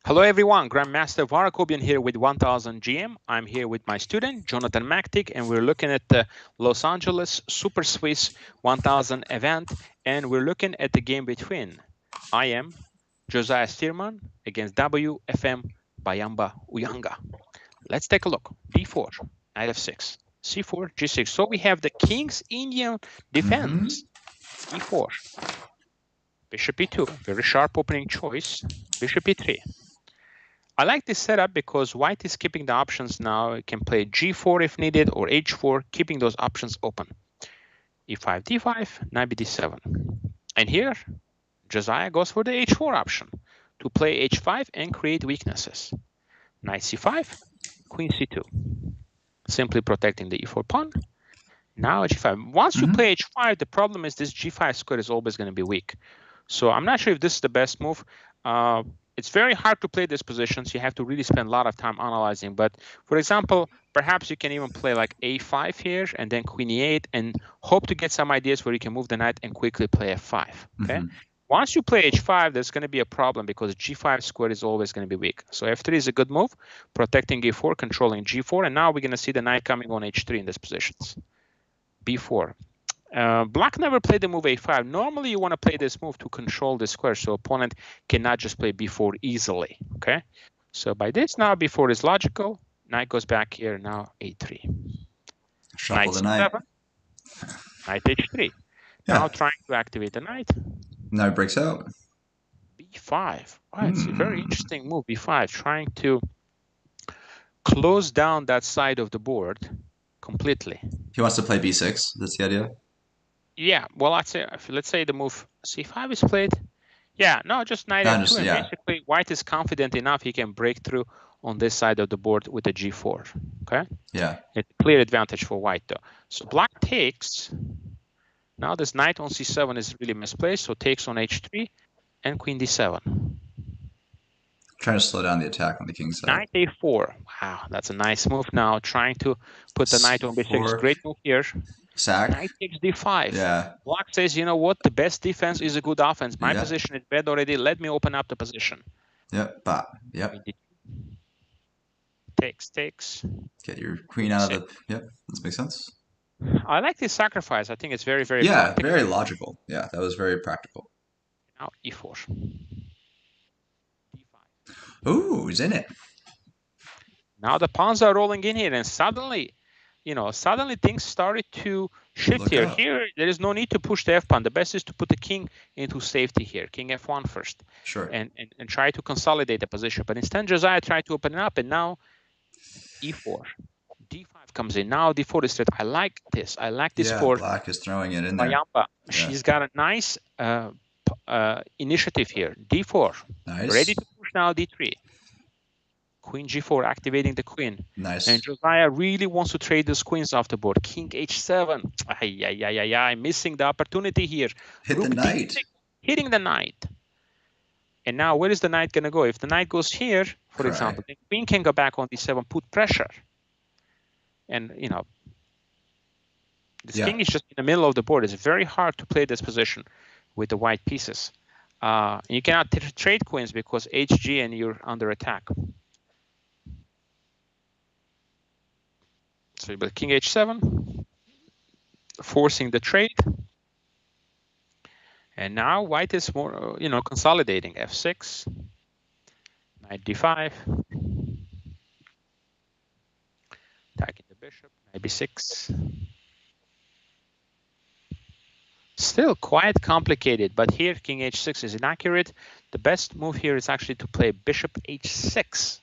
Hello everyone, Grandmaster Akobian here with 1000 GM. I'm here with my student, Jonathan MACHTIG, and we're looking at the Los Angeles Super Swiss 1000 event, and we're looking at the game between IM Stearman against WFM Uyanga. Let's take a look. D4, knight f6, c4, g6. So we have the King's Indian defense. E4, bishop e2, very sharp opening choice, bishop e3. I like this setup because white is keeping the options now. It can play g4 if needed or h4, keeping those options open. e5, d5, knight d7. And here, Josiah goes for the h4 option to play h5 and create weaknesses. Knight c5, queen c2. Simply protecting the e4 pawn. Now g5. Once you play h5, the problem is this g5 square is always going to be weak. So I'm not sure if this is the best move. It's very hard to play these positions. You have to really spend a lot of time analyzing. But for example, perhaps you can even play like a5 here and then queen e8 and hope to get some ideas where you can move the knight and quickly play f5. Okay. Once you play h5, there's going to be a problem because g5 square is always going to be weak. So f3 is a good move, protecting e4, controlling g4. And now we're going to see the knight coming on h3 in these positions. b4. Black never played the move a5. Normally, you want to play this move to control the square, so opponent cannot just play b4 easily. Okay, so by this now b4 is logical. Knight goes back here. Now a3. Shuffle the knight. Knight h3. Yeah. Now trying to activate the knight. Knight breaks out. b5. Oh, it's a very interesting move. b5, trying to close down that side of the board completely. He wants to play b6. That's the idea. Yeah, well, let's say the move c5 is played. Yeah, no, just knight f2, and basically white is confident enough he can break through on this side of the board with a g4. Okay. Yeah. It's a clear advantage for white though. So black takes. Now this knight on c7 is really misplaced, so takes on h3 and queen d7. Trying to slow down the attack on the king's side. Knight a4. Wow, that's a nice move now. Trying to put the knight on b6. Great move here. Sack. Knight takes d5. Yeah. Black says, you know what? The best defense is a good offense. My position is bad already. Let me open up the position. Yep. Yep. Takes. Get your queen out of the. Yep. This makes sense. I like this sacrifice. I think it's very, very practical. Very logical. Yeah, that was very practical. Now e4. D5. Ooh, he's in it. Now the pawns are rolling in here, and suddenly things started to shift here. Here, there is no need to push the f-pawn. The best is to put the king into safety here. King f1 first. Sure. And try to consolidate the position. But instead, Josiah tried to open it up, and now e4. d5 comes in. Now d4 is threat. I like this. I like this for black is throwing it in there. Mayamba. Yeah. She's got a nice initiative here. d4. Nice. Ready to push now d3. Queen g4, activating the queen. Nice. And Josiah really wants to trade those queens off the board. King h7. I'm missing the opportunity here. Hit the knight. Hitting the knight. And now where is the knight going to go? If the knight goes here, for example, the queen can go back on d7, put pressure. And, this king is just in the middle of the board. It's very hard to play this position with the white pieces. You cannot trade queens because hg and you're under attack. So you build king h7, forcing the trade. And now white is more, consolidating. f6, knight d5, attacking the bishop, knight b6. Still quite complicated, but here king h6 is inaccurate. The best move here is actually to play bishop h6.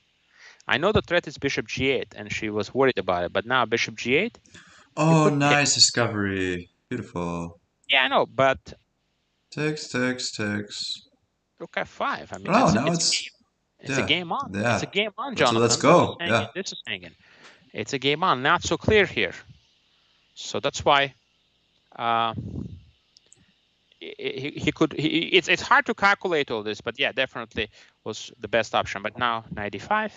I know the threat is bishop g8, and she was worried about it, but now bishop g8. Oh, nice discovery. Beautiful. Yeah, I know, but... Takes. Rook f5. I mean, it's a game on. Yeah. It's a game on, Jonathan. So let's go. This is hanging. It's a game on. Not so clear here. So that's why it's hard to calculate all this, but yeah, definitely was the best option. But now 95.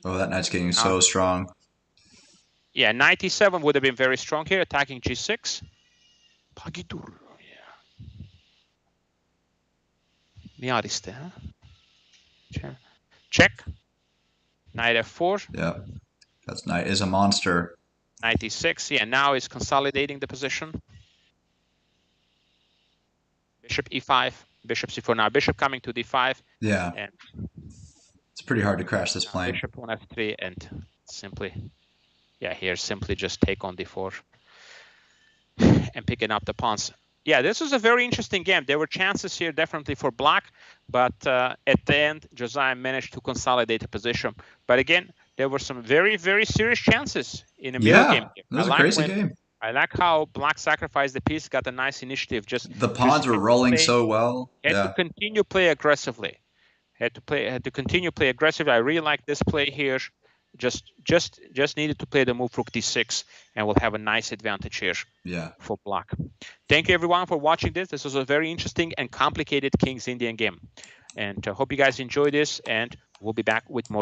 Oh, that knight's getting so strong. Yeah, 97 would have been very strong here, attacking g6. Pagitur. Yeah. Miariste, huh? Check. Knight f4. Yeah, that's knight is a monster. Knight e6. Yeah, now it's consolidating the position. Bishop e5. Bishop c4. Now bishop coming to d5. Yeah, And it's pretty hard to crash this plane. Bishop on f3 and simply, yeah, here simply just take on d4 and picking up the pawns. Yeah, this was a very interesting game. There were chances here definitely for black, but at the end, Josiah managed to consolidate the position. But again, there were some very, very serious chances in a middle game. It was a crazy game. I like how black sacrificed the piece, got a nice initiative. The pawns were rolling so well. Had to continue play aggressively. Had to continue play aggressively. I really like this play here. Just needed to play the move rook d6, and we'll have a nice advantage here. For black. Thank you everyone for watching this. This was a very interesting and complicated King's Indian game, and I hope you guys enjoyed this. And we'll be back with more.